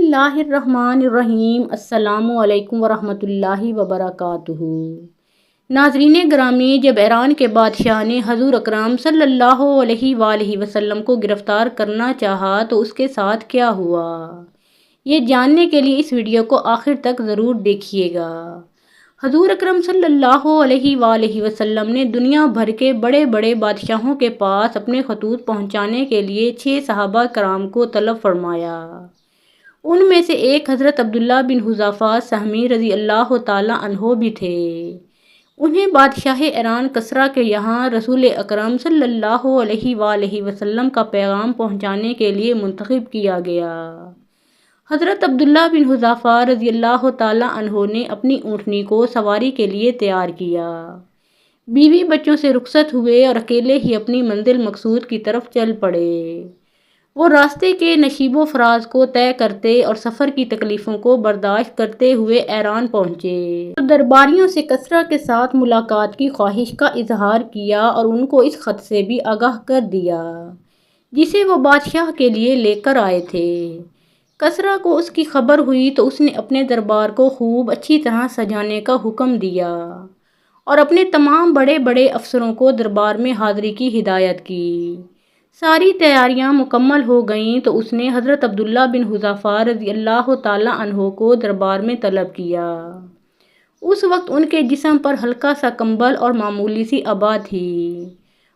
اللہ الرحمن الرحیم۔ السلام علیکم ورحمۃ اللہ وبرکاتہ۔ ناظرین گرامی، جب ایران کے بادشاہ نے حضور اکرم صلی اللہ علیہ وآلہ وسلم کو گرفتار کرنا چاہا تو اس کے ساتھ کیا ہوا، یہ جاننے کے لیے اس ویڈیو کو آخر تک ضرور دیکھیے گا۔ حضور اکرم صلی اللہ علیہ وآلہ وسلم نے دنیا بھر کے بڑے بڑے بادشاہوں کے پاس اپنے خطوط پہنچانے کے لیے 6 صحابہ کرام کو طلب فرمایا۔ ان میں سے ایک حضرت عبداللہ بن حذافہ سہمی رضی اللہ تعالی عنہ بھی تھے۔ انہیں بادشاہ ایران کسریٰ کے یہاں رسول اکرم صلی اللہ علیہ وآلہ وسلم کا پیغام پہنچانے کے لیے منتخب کیا گیا۔ حضرت عبداللہ بن حذافہ رضی اللہ تعالی عنہ نے اپنی اونٹنی کو سواری کے لیے تیار کیا، بیوی بچوں سے رخصت ہوئے اور اکیلے ہی اپنی منزل مقصود کی طرف چل پڑے۔ وہ راستے کے نشیب و فراز کو طے کرتے اور سفر کی تکلیفوں کو برداشت کرتے ہوئے ایران پہنچے اور درباریوں سے کسریٰ کے ساتھ ملاقات کی خواہش کا اظہار کیا اور ان کو اس خط سے بھی آگاہ کر دیا جسے وہ بادشاہ کے لیے لے کر آئے تھے۔ کسریٰ کو اس کی خبر ہوئی تو اس نے اپنے دربار کو خوب اچھی طرح سجانے کا حکم دیا اور اپنے تمام بڑے بڑے افسروں کو دربار میں حاضری کی ہدایت کی۔ ساری تیاریاں مکمل ہو گئیں تو اس نے حضرت عبداللہ بن حذافہ رضی اللہ تعالی عنہ کو دربار میں طلب کیا۔ اس وقت ان کے جسم پر ہلکا سا کمبل اور معمولی سی عبا تھی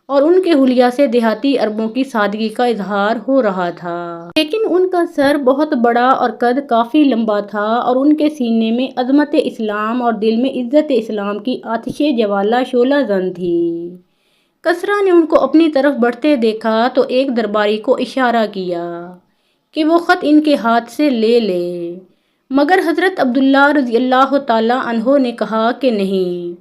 اور ان کے حلیہ سے دیہاتی عربوں کی سادگی کا اظہار ہو رہا تھا، لیکن ان کا سر بہت بڑا اور قد کافی لمبا تھا اور ان کے سینے میں عظمت اسلام اور دل میں عزت اسلام کی آتش جوالہ شعلہ زن تھی۔ کسریٰ نے ان کو اپنی طرف بڑھتے دیکھا تو ایک درباری کو اشارہ کیا کہ وہ خط ان کے ہاتھ سے لے لے، مگر حضرت عبداللہ رضی اللہ تعالی عنہ نے کہا کہ نہیں،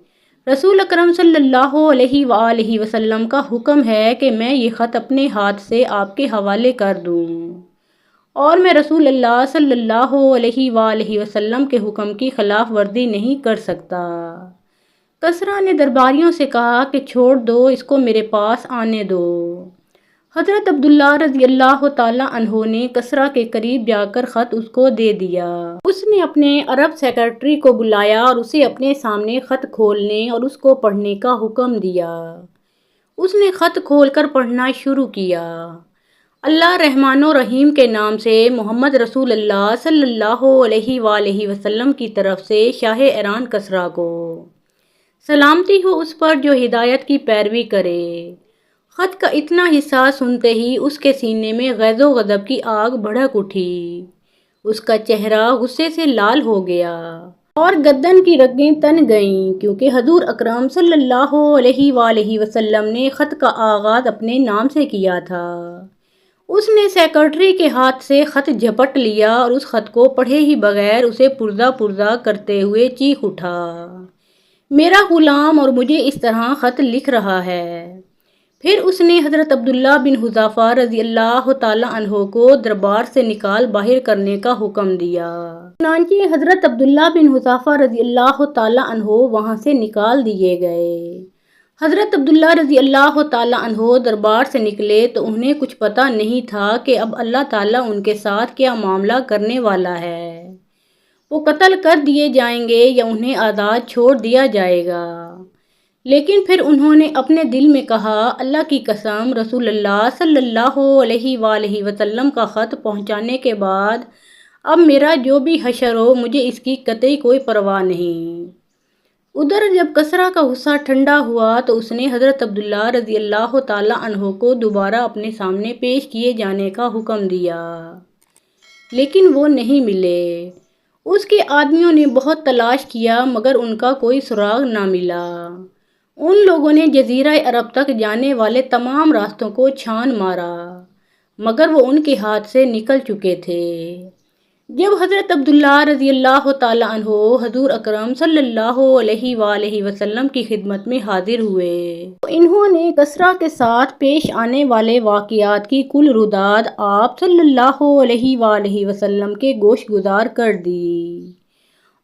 رسول اکرم صلی اللہ علیہ وآلہ وسلم کا حکم ہے کہ میں یہ خط اپنے ہاتھ سے آپ کے حوالے کر دوں اور میں رسول اللہ صلی اللہ علیہ وآلہ وسلم کے حکم کی خلاف ورزی نہیں کر سکتا۔ کسریٰ نے درباریوں سے کہا کہ چھوڑ دو، اس کو میرے پاس آنے دو۔ حضرت عبداللہ رضی اللہ تعالی عنہ نے کسریٰ کے قریب جا کر خط اس کو دے دیا۔ اس نے اپنے عرب سیکرٹری کو بلایا اور اسے اپنے سامنے خط کھولنے اور اس کو پڑھنے کا حکم دیا۔ اس نے خط کھول کر پڑھنا شروع کیا۔ اللہ رحمن و رحیم کے نام سے، محمد رسول اللہ صلی اللہ علیہ وآلہ وسلم کی طرف سے شاہ ایران کسریٰ کو سلامتی ہو اس پر جو ہدایت کی پیروی کرے۔ خط کا اتنا حصہ سنتے ہی اس کے سینے میں غیظ و غضب کی آگ بھڑک اٹھی۔ اس کا چہرہ غصے سے لال ہو گیا اور گردن کی رگیں تن گئیں، کیونکہ حضور اکرم صلی اللہ علیہ وآلہ وسلم نے خط کا آغاز اپنے نام سے کیا تھا۔ اس نے سیکرٹری کے ہاتھ سے خط جھپٹ لیا اور اس خط کو پڑھے ہی بغیر اسے پرزہ پرزہ کرتے ہوئے چیخ اٹھا، میرا غلام اور مجھے اس طرح خط لکھ رہا ہے۔ پھر اس نے حضرت عبداللہ بن حذافہ رضی اللہ تعالی عنہ کو دربار سے نکال باہر کرنے کا حکم دیا۔ چنانچہ حضرت عبداللہ بن حذافہ رضی اللہ تعالی عنہ وہاں سے نکال دیے گئے۔ حضرت عبداللہ رضی اللہ تعالی عنہ دربار سے نکلے تو انہیں کچھ پتہ نہیں تھا کہ اب اللہ تعالیٰ ان کے ساتھ کیا معاملہ کرنے والا ہے۔ وہ قتل کر دیے جائیں گے یا انہیں آزاد چھوڑ دیا جائے گا۔ لیکن پھر انہوں نے اپنے دل میں کہا، اللہ کی قسم، رسول اللہ صلی اللہ علیہ وآلہ وسلم کا خط پہنچانے کے بعد اب میرا جو بھی حشر ہو، مجھے اس کی قطعی کوئی پرواہ نہیں۔ ادھر جب کسریٰ کا غصہ ٹھنڈا ہوا تو اس نے حضرت عبداللہ رضی اللہ تعالی عنہ کو دوبارہ اپنے سامنے پیش کیے جانے کا حکم دیا، لیکن وہ نہیں ملے۔ اس کے آدمیوں نے بہت تلاش کیا مگر ان کا کوئی سراغ نہ ملا۔ ان لوگوں نے جزیرہ عرب تک جانے والے تمام راستوں کو چھان مارا مگر وہ ان کے ہاتھ سے نکل چکے تھے۔ جب حضرت عبداللہ رضی اللہ تعالی عنہ حضور اکرم صلی اللہ علیہ وآلہ وسلم کی خدمت میں حاضر ہوئے تو انہوں نے کسریٰ کے ساتھ پیش آنے والے واقعات کی کل روداد آپ صلی اللہ علیہ وآلہ وسلم کے گوش گزار کر دی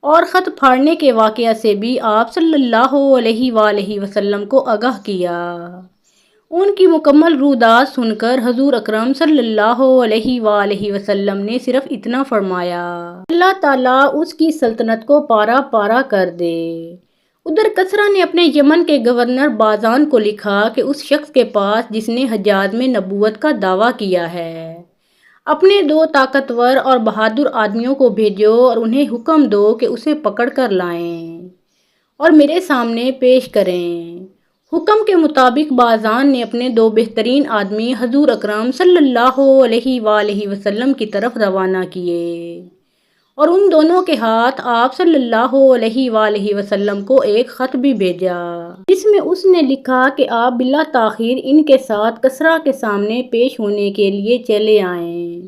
اور خط پھاڑنے کے واقعہ سے بھی آپ صلی اللہ علیہ وآلہ وسلم کو آگاہ کیا۔ ان کی مکمل رودات سن کر حضور اکرم صلی اللہ علیہ وآلہ وسلم نے صرف اتنا فرمایا، اللہ تعالیٰ اس کی سلطنت کو پارا پارا کر دے۔ ادھر کسریٰ نے اپنے یمن کے گورنر بازان کو لکھا کہ اس شخص کے پاس جس نے حجاز میں نبوت کا دعویٰ کیا ہے، اپنے 2 طاقتور اور بہادر آدمیوں کو بھیجو اور انہیں حکم دو کہ اسے پکڑ کر لائیں اور میرے سامنے پیش کریں۔ حکم کے مطابق بازان نے اپنے 2 بہترین آدمی حضور اکرم صلی اللہ علیہ وآلہ وسلم کی طرف روانہ کیے اور ان دونوں کے ہاتھ آپ صلی اللہ علیہ وآلہ وسلم کو ایک خط بھی بھیجا، جس میں اس نے لکھا کہ آپ بلا تاخیر ان کے ساتھ کسریٰ کے سامنے پیش ہونے کے لیے چلے آئیں۔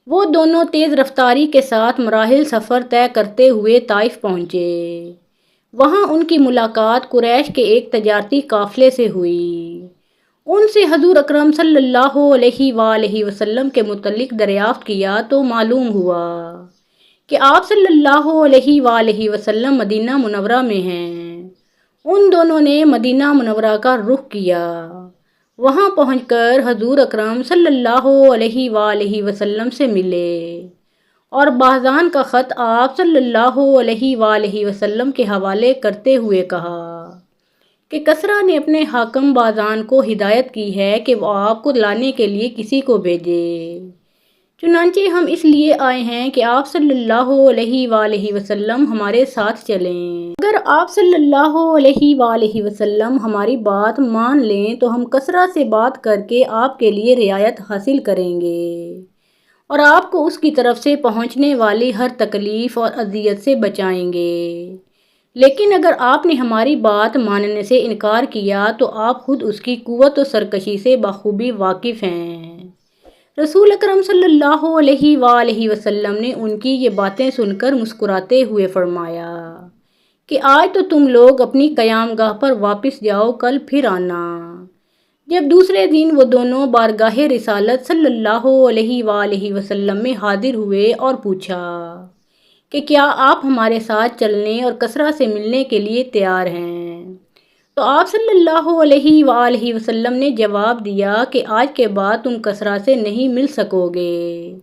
وہ دونوں تیز رفتاری کے ساتھ مراحل سفر طے کرتے ہوئے طائف پہنچے۔ وہاں ان کی ملاقات قریش کے ایک تجارتی قافلے سے ہوئی۔ ان سے حضور اکرم صلی اللہ علیہ وآلہ وسلم کے متعلق دریافت کیا تو معلوم ہوا کہ آپ صلی اللہ علیہ وآلہ وسلم مدینہ منورہ میں ہیں۔ ان دونوں نے مدینہ منورہ کا رخ کیا۔ وہاں پہنچ کر حضور اکرم صلی اللہ علیہ وآلہ وسلم سے ملے اور بازان کا خط آپ صلی اللہ علیہ وآلہ وسلم کے حوالے کرتے ہوئے کہا کہ کسریٰ نے اپنے حاکم بازان کو ہدایت کی ہے کہ وہ آپ کو لانے کے لیے کسی کو بھیجے، چنانچہ ہم اس لیے آئے ہیں کہ آپ صلی اللہ علیہ وآلہ وسلم ہمارے ساتھ چلیں۔ اگر آپ صلی اللہ علیہ وآلہ وسلم ہماری بات مان لیں تو ہم کسریٰ سے بات کر کے آپ کے لیے رعایت حاصل کریں گے اور آپ کو اس کی طرف سے پہنچنے والی ہر تکلیف اور اذیت سے بچائیں گے، لیکن اگر آپ نے ہماری بات ماننے سے انکار کیا تو آپ خود اس کی قوت و سرکشی سے بخوبی واقف ہیں۔ رسول اکرم صلی اللہ علیہ وآلہ وسلم نے ان کی یہ باتیں سن کر مسکراتے ہوئے فرمایا کہ آج تو تم لوگ اپنی قیام گاہ پر واپس جاؤ، کل پھر آنا۔ جب دوسرے دن وہ دونوں بارگاہ رسالت صلی اللہ علیہ وآلہ وسلم میں حاضر ہوئے اور پوچھا کہ کیا آپ ہمارے ساتھ چلنے اور کسریٰ سے ملنے کے لیے تیار ہیں؟ تو آپ صلی اللہ علیہ وآلہ وسلم نے جواب دیا کہ آج کے بعد تم کسریٰ سے نہیں مل سکو گے۔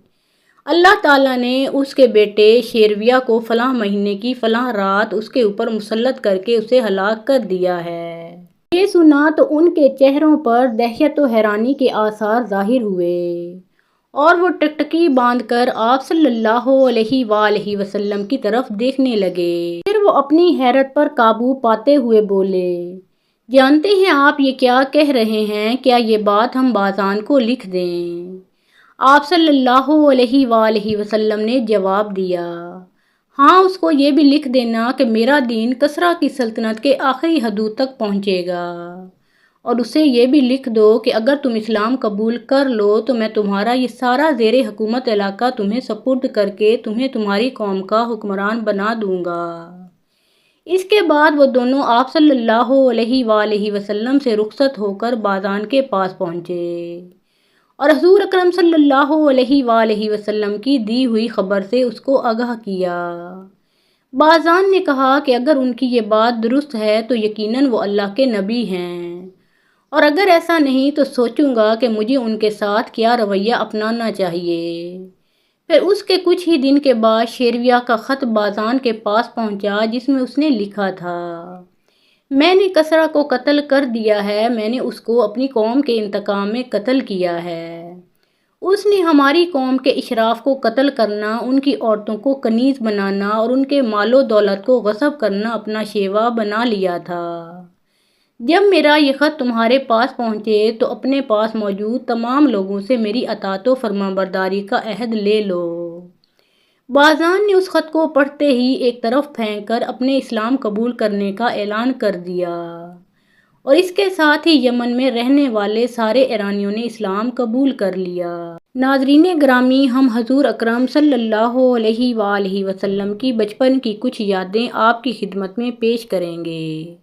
اللہ تعالیٰ نے اس کے بیٹے شیرویہ کو فلاں مہینے کی فلاں رات اس کے اوپر مسلط کر کے اسے ہلاک کر دیا ہے۔ یہ سنا تو ان کے چہروں پر دہشت و حیرانی کے آثار ظاہر ہوئے اور وہ ٹکٹکی باندھ کر آپ صلی اللہ علیہ وآلہ وسلم کی طرف دیکھنے لگے۔ پھر وہ اپنی حیرت پر قابو پاتے ہوئے بولے، جانتے ہیں آپ یہ کیا کہہ رہے ہیں؟ کیا یہ بات ہم بازان کو لکھ دیں؟ آپ صلی اللہ علیہ وآلہ وسلم نے جواب دیا، ہاں، اس کو یہ بھی لکھ دینا کہ میرا دین کسریٰ کی سلطنت کے آخری حدود تک پہنچے گا، اور اسے یہ بھی لکھ دو کہ اگر تم اسلام قبول کر لو تو میں تمہارا یہ سارا زیر حکومت علاقہ تمہیں سپرد کر کے تمہیں تمہاری قوم کا حکمران بنا دوں گا۔ اس کے بعد وہ دونوں آپ صلی اللہ علیہ وآلہ وسلم سے رخصت ہو کر بازان کے پاس پہنچے اور حضور اکرم صلی اللہ علیہ وآلہ وسلم کی دی ہوئی خبر سے اس کو آگاہ کیا۔ بازان نے کہا کہ اگر ان کی یہ بات درست ہے تو یقیناً وہ اللہ کے نبی ہیں، اور اگر ایسا نہیں تو سوچوں گا کہ مجھے ان کے ساتھ کیا رویہ اپنانا چاہیے۔ پھر اس کے کچھ ہی دن کے بعد شیرویہ کا خط بازان کے پاس پہنچا، جس میں اس نے لکھا تھا، میں نے کسریٰ کو قتل کر دیا ہے، میں نے اس کو اپنی قوم کے انتقام میں قتل کیا ہے۔ اس نے ہماری قوم کے اشراف کو قتل کرنا، ان کی عورتوں کو کنیز بنانا اور ان کے مال و دولت کو غصب کرنا اپنا شیوا بنا لیا تھا۔ جب میرا یہ خط تمہارے پاس پہنچے تو اپنے پاس موجود تمام لوگوں سے میری اطاعت و فرمانبرداری کا عہد لے لو۔ بازان نے اس خط کو پڑھتے ہی ایک طرف پھینک کر اپنے اسلام قبول کرنے کا اعلان کر دیا، اور اس کے ساتھ ہی یمن میں رہنے والے سارے ایرانیوں نے اسلام قبول کر لیا۔ ناظرین گرامی، ہم حضور اکرم صلی اللہ علیہ وآلہ وسلم کی بچپن کی کچھ یادیں آپ کی خدمت میں پیش کریں گے۔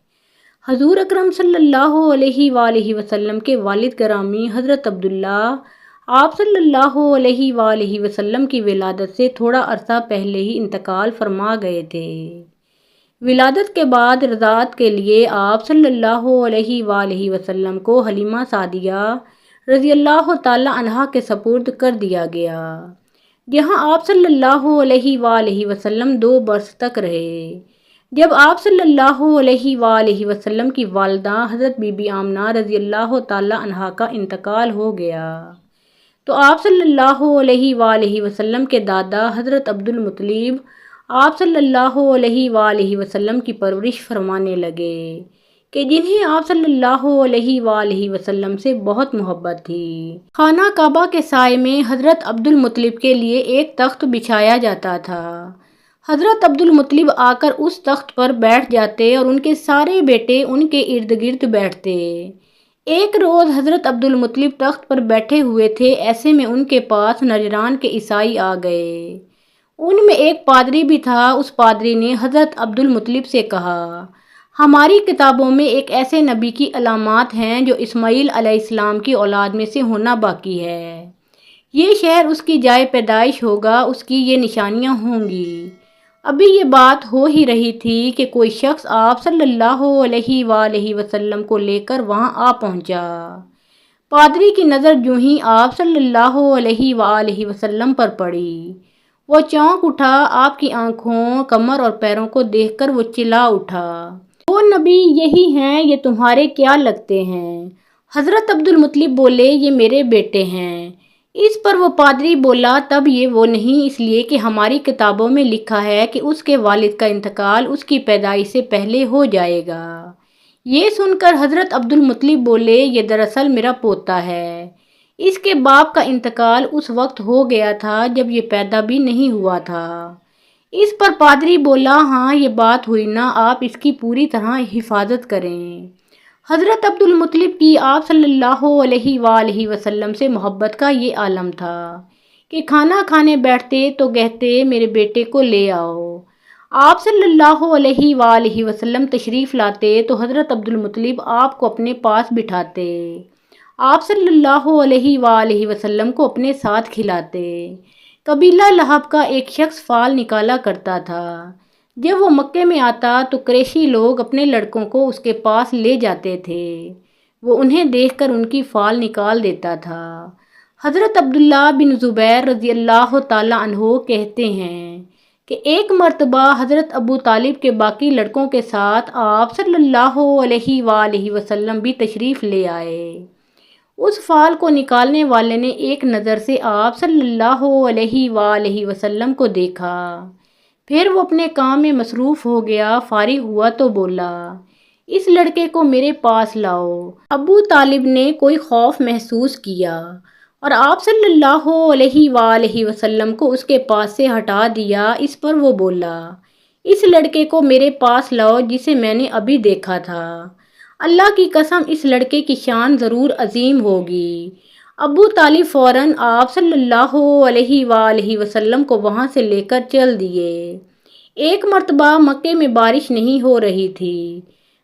حضور اکرم صلی اللہ علیہ وآلہ وسلم کے والد گرامی حضرت عبداللہ آپ صلی اللہ علیہ وآلہ وسلم کی ولادت سے تھوڑا عرصہ پہلے ہی انتقال فرما گئے تھے۔ ولادت کے بعد رضاعت کے لیے آپ صلی اللہ علیہ وآلہ وسلم کو حلیمہ سعدیہ رضی اللہ تعالی عنہا کے سپرد کر دیا گیا، جہاں آپ صلی اللہ علیہ وآلہ وسلم 2 برس تک رہے۔ جب آپ صلی اللہ علیہ وآلہ وسلم کی والدہ حضرت بی بی آمنہ رضی اللہ تعالی عنہا کا انتقال ہو گیا تو آپ صلی اللہ علیہ وآلہ وسلم کے دادا حضرت عبد المطلب آپ صلی اللہ علیہ وآلہ وسلم کی پرورش فرمانے لگے کہ جنہیں آپ صلی اللہ علیہ وآلہ وسلم سے بہت محبت تھی۔ خانہ کعبہ کے سائے میں حضرت عبد المطلب کے لیے ایک تخت بچھایا جاتا تھا۔ حضرت عبد المطلب آ کر اس تخت پر بیٹھ جاتے اور ان کے سارے بیٹے ان کے ارد گرد بیٹھتے۔ ایک روز حضرت عبد المطلب تخت پر بیٹھے ہوئے تھے، ایسے میں ان کے پاس نجران کے عیسائی آ گئے۔ ان میں ایک پادری بھی تھا۔ اس پادری نے حضرت عبد المطلب سے کہا، ہماری کتابوں میں ایک ایسے نبی کی علامات ہیں جو اسماعیل علیہ السلام کی اولاد میں سے ہونا باقی ہے۔ یہ شہر اس کی جائے پیدائش ہوگا، اس کی یہ نشانیاں ہوں گی۔ ابھی یہ بات ہو ہی رہی تھی کہ کوئی شخص آپ صلی اللہ علیہ وآلہ وسلم کو لے کر وہاں آ پہنچا۔ پادری کی نظر جوں ہی آپ صلی اللہ علیہ وآلہ وسلم پر پڑی، وہ چونک اٹھا۔ آپ کی آنکھوں، کمر اور پیروں کو دیکھ کر وہ چلا اٹھا، وہ نبی یہی ہیں، یہ تمہارے کیا لگتے ہیں؟ حضرت عبد المطلب بولے، یہ میرے بیٹے ہیں۔ اس پر وہ پادری بولا، تب یہ وہ نہیں، اس لیے کہ ہماری کتابوں میں لکھا ہے کہ اس کے والد کا انتقال اس کی پیدائش سے پہلے ہو جائے گا۔ یہ سن کر حضرت عبد المطلب بولے، یہ دراصل میرا پوتا ہے، اس کے باپ کا انتقال اس وقت ہو گیا تھا جب یہ پیدا بھی نہیں ہوا تھا۔ اس پر پادری بولا، ہاں یہ بات ہوئی نا، آپ اس کی پوری طرح حفاظت کریں۔ حضرت عبد المطلب کی آپ صلی اللہ علیہ وآلہ وسلم سے محبت کا یہ عالم تھا کہ کھانا کھانے بیٹھتے تو کہتے، میرے بیٹے کو لے آؤ۔ آپ صلی اللہ علیہ وآلہ وسلم تشریف لاتے تو حضرت عبد المطلب آپ کو اپنے پاس بٹھاتے، آپ صلی اللہ علیہ وآلہ وسلم کو اپنے ساتھ کھلاتے۔ قبیلہ لہب کا ایک شخص فال نکالا کرتا تھا۔ جب وہ مکے میں آتا تو قریشی لوگ اپنے لڑکوں کو اس کے پاس لے جاتے تھے، وہ انہیں دیکھ کر ان کی فال نکال دیتا تھا۔ حضرت عبداللہ بن زبیر رضی اللہ تعالی عنہ کہتے ہیں کہ ایک مرتبہ حضرت ابو طالب کے باقی لڑکوں کے ساتھ آپ صلی اللہ علیہ وآلہ وسلم بھی تشریف لے آئے۔ اس فال کو نکالنے والے نے ایک نظر سے آپ صلی اللہ علیہ وآلہ وسلم کو دیکھا، پھر وہ اپنے کام میں مصروف ہو گیا۔ فارغ ہوا تو بولا، اس لڑکے کو میرے پاس لاؤ۔ ابو طالب نے کوئی خوف محسوس کیا اور آپ صلی اللہ علیہ وآلہ وسلم کو اس کے پاس سے ہٹا دیا۔ اس پر وہ بولا، اس لڑکے کو میرے پاس لاؤ جسے میں نے ابھی دیکھا تھا، اللہ کی قسم اس لڑکے کی شان ضرور عظیم ہوگی۔ ابو طالب فوراً آپ صلی اللہ علیہ وآلہ وسلم کو وہاں سے لے کر چل دیے۔ ایک مرتبہ مکے میں بارش نہیں ہو رہی تھی۔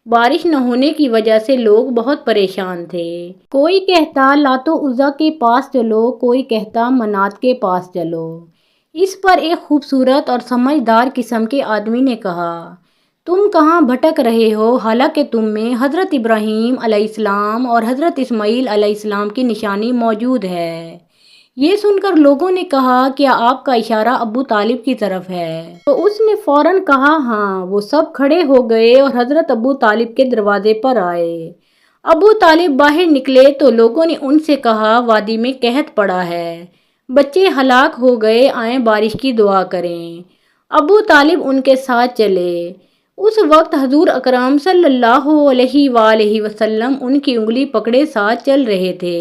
بارش نہ ہونے کی وجہ سے لوگ بہت پریشان تھے۔ کوئی کہتا لات و عزیٰ کے پاس چلو، کوئی کہتا منات کے پاس چلو۔ اس پر ایک خوبصورت اور سمجھدار قسم کے آدمی نے کہا، تم کہاں بھٹک رہے ہو، حالانکہ تم میں حضرت ابراہیم علیہ السلام اور حضرت اسماعیل علیہ السلام کی نشانی موجود ہے۔ یہ سن کر لوگوں نے کہا، کیا آپ کا اشارہ ابو طالب کی طرف ہے؟ تو اس نے فوراً کہا، ہاں۔ وہ سب کھڑے ہو گئے اور حضرت ابو طالب کے دروازے پر آئے۔ ابو طالب باہر نکلے تو لوگوں نے ان سے کہا، وادی میں قحط پڑا ہے، بچے ہلاک ہو گئے، آئیں بارش کی دعا کریں۔ ابو طالب ان کے ساتھ چلے۔ اس وقت حضور اکرم صلی اللہ علیہ وآلہ وسلم ان کی انگلی پکڑے ساتھ چل رہے تھے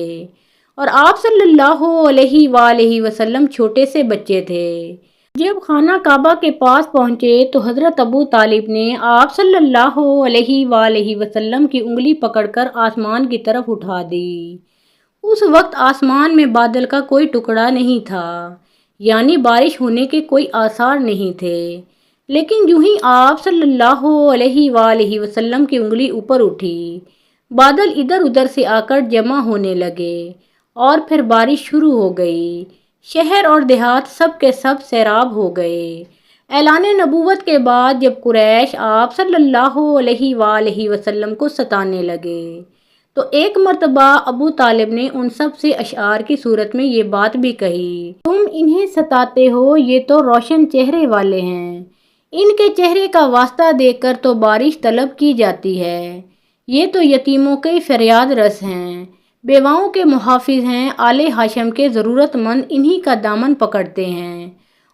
اور آپ صلی اللہ علیہ وآلہ وسلم چھوٹے سے بچے تھے۔ جب خانہ کعبہ کے پاس پہنچے تو حضرت ابو طالب نے آپ صلی اللہ علیہ وآلہ وسلم کی انگلی پکڑ کر آسمان کی طرف اٹھا دی۔ اس وقت آسمان میں بادل کا کوئی ٹکڑا نہیں تھا، یعنی بارش ہونے کے کوئی آثار نہیں تھے، لیکن یوں ہی آپ صلی اللہ علیہ وآلہ وسلم کی انگلی اوپر اٹھی، بادل ادھر ادھر سے آ کر جمع ہونے لگے اور پھر بارش شروع ہو گئی۔ شہر اور دیہات سب کے سب سیراب ہو گئے۔ اعلان نبوت کے بعد جب قریش آپ صلی اللہ علیہ وآلہ وسلم کو ستانے لگے تو ایک مرتبہ ابو طالب نے ان سب سے اشعار کی صورت میں یہ بات بھی کہی، تم انہیں ستاتے ہو، یہ تو روشن چہرے والے ہیں، ان کے چہرے کا واسطہ دے کر تو بارش طلب کی جاتی ہے، یہ تو یتیموں کے فریاد رس ہیں، بیواؤں کے محافظ ہیں، آل ہاشم کے ضرورت مند انہی کا دامن پکڑتے ہیں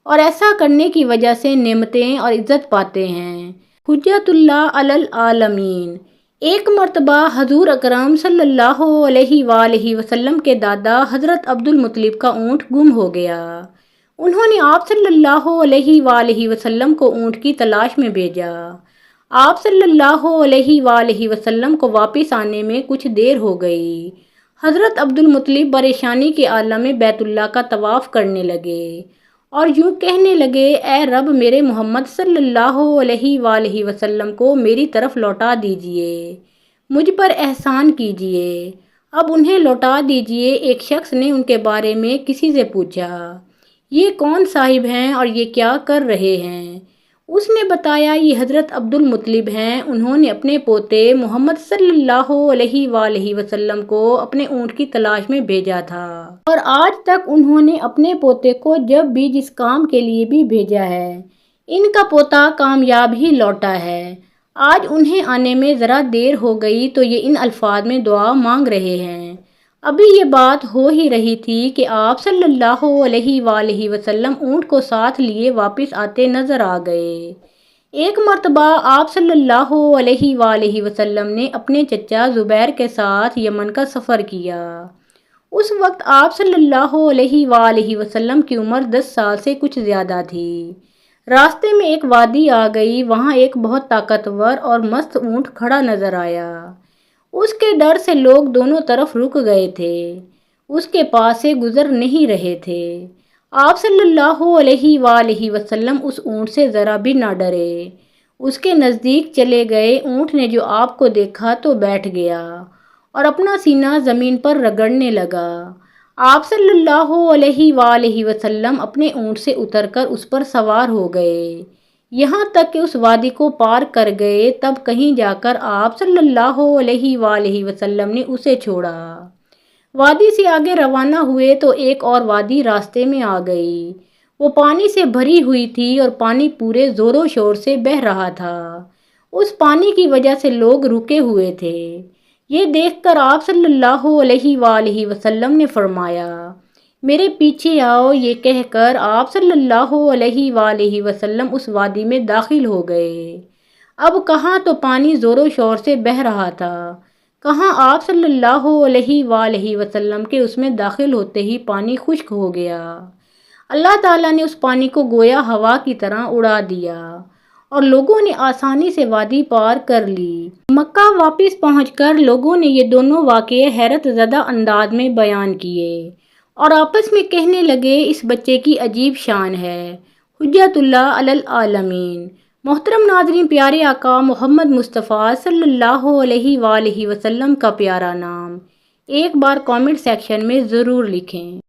اور ایسا کرنے کی وجہ سے نعمتیں اور عزت پاتے ہیں۔ حجت اللہ علی العالمین۔ ایک مرتبہ حضور اکرم صلی اللہ علیہ وآلہ وسلم کے دادا حضرت عبد المطلب کا اونٹ گم ہو گیا۔ انہوں نے آپ صلی اللہ علیہ وآلہ وسلم کو اونٹ کی تلاش میں بھیجا۔ آپ صلی اللہ علیہ وآلہ وسلم کو واپس آنے میں کچھ دیر ہو گئی۔ حضرت عبد المطلب پریشانی کے عالم میں بیت اللہ کا طواف کرنے لگے اور یوں کہنے لگے، اے رب، میرے محمد صلی اللہ علیہ وآلہ وسلم کو میری طرف لوٹا دیجئے، مجھ پر احسان کیجئے، اب انہیں لوٹا دیجئے۔ ایک شخص نے ان کے بارے میں کسی سے پوچھا، یہ کون صاحب ہیں اور یہ کیا کر رہے ہیں؟ اس نے بتایا، یہ حضرت عبد المطلب ہیں، انہوں نے اپنے پوتے محمد صلی اللہ علیہ وآلہ وسلم کو اپنے اونٹ کی تلاش میں بھیجا تھا اور آج تک انہوں نے اپنے پوتے کو جب بھی جس کام کے لیے بھی بھیجا ہے، ان کا پوتا کامیاب ہی لوٹا ہے۔ آج انہیں آنے میں ذرا دیر ہو گئی تو یہ ان الفاظ میں دعا مانگ رہے ہیں۔ ابھی یہ بات ہو ہی رہی تھی کہ آپ صلی اللہ علیہ وآلہ وسلم اونٹ کو ساتھ لیے واپس آتے نظر آ گئے۔ ایک مرتبہ آپ صلی اللہ علیہ وآلہ وسلم نے اپنے چچا زبیر کے ساتھ یمن کا سفر کیا۔ اس وقت آپ صلی اللہ علیہ وآلہ وسلم کی عمر 10 سال سے کچھ زیادہ تھی۔ راستے میں ایک وادی آ گئی، وہاں ایک بہت طاقتور اور مست اونٹ کھڑا نظر آیا۔ اس کے ڈر سے لوگ دونوں طرف رک گئے تھے، اس کے پاس سے گزر نہیں رہے تھے۔ آپ صلی اللہ علیہ وآلہ وسلم اس اونٹ سے ذرا بھی نہ ڈرے، اس کے نزدیک چلے گئے۔ اونٹ نے جو آپ کو دیکھا تو بیٹھ گیا اور اپنا سینہ زمین پر رگڑنے لگا۔ آپ صلی اللہ علیہ وآلہ وسلم اپنے اونٹ سے اتر کر اس پر سوار ہو گئے، یہاں تک کہ اس وادی کو پار کر گئے، تب کہیں جا کر آپ صلی اللہ علیہ وآلہ وسلم نے اسے چھوڑا۔ وادی سے آگے روانہ ہوئے تو ایک اور وادی راستے میں آ گئی، وہ پانی سے بھری ہوئی تھی اور پانی پورے زور و شور سے بہہ رہا تھا۔ اس پانی کی وجہ سے لوگ رکے ہوئے تھے۔ یہ دیکھ کر آپ صلی اللہ علیہ وآلہ وسلم نے فرمایا، میرے پیچھے آؤ۔ یہ کہہ کر آپ صلی اللہ علیہ وآلہ وسلم اس وادی میں داخل ہو گئے۔ اب کہاں تو پانی زور و شور سے بہہ رہا تھا، کہاں آپ صلی اللہ علیہ وآلہ وسلم کے اس میں داخل ہوتے ہی پانی خشک ہو گیا۔ اللہ تعالیٰ نے اس پانی کو گویا ہوا کی طرح اڑا دیا اور لوگوں نے آسانی سے وادی پار کر لی۔ مکہ واپس پہنچ کر لوگوں نے یہ دونوں واقعے حیرت زدہ انداز میں بیان کیے اور آپس میں کہنے لگے، اس بچے کی عجیب شان ہے۔ حجت اللہ علی العالمین۔ محترم ناظرین، پیارے آقا محمد مصطفیٰ صلی اللہ علیہ وآلہ وسلم کا پیارا نام ایک بار کامنٹ سیکشن میں ضرور لکھیں۔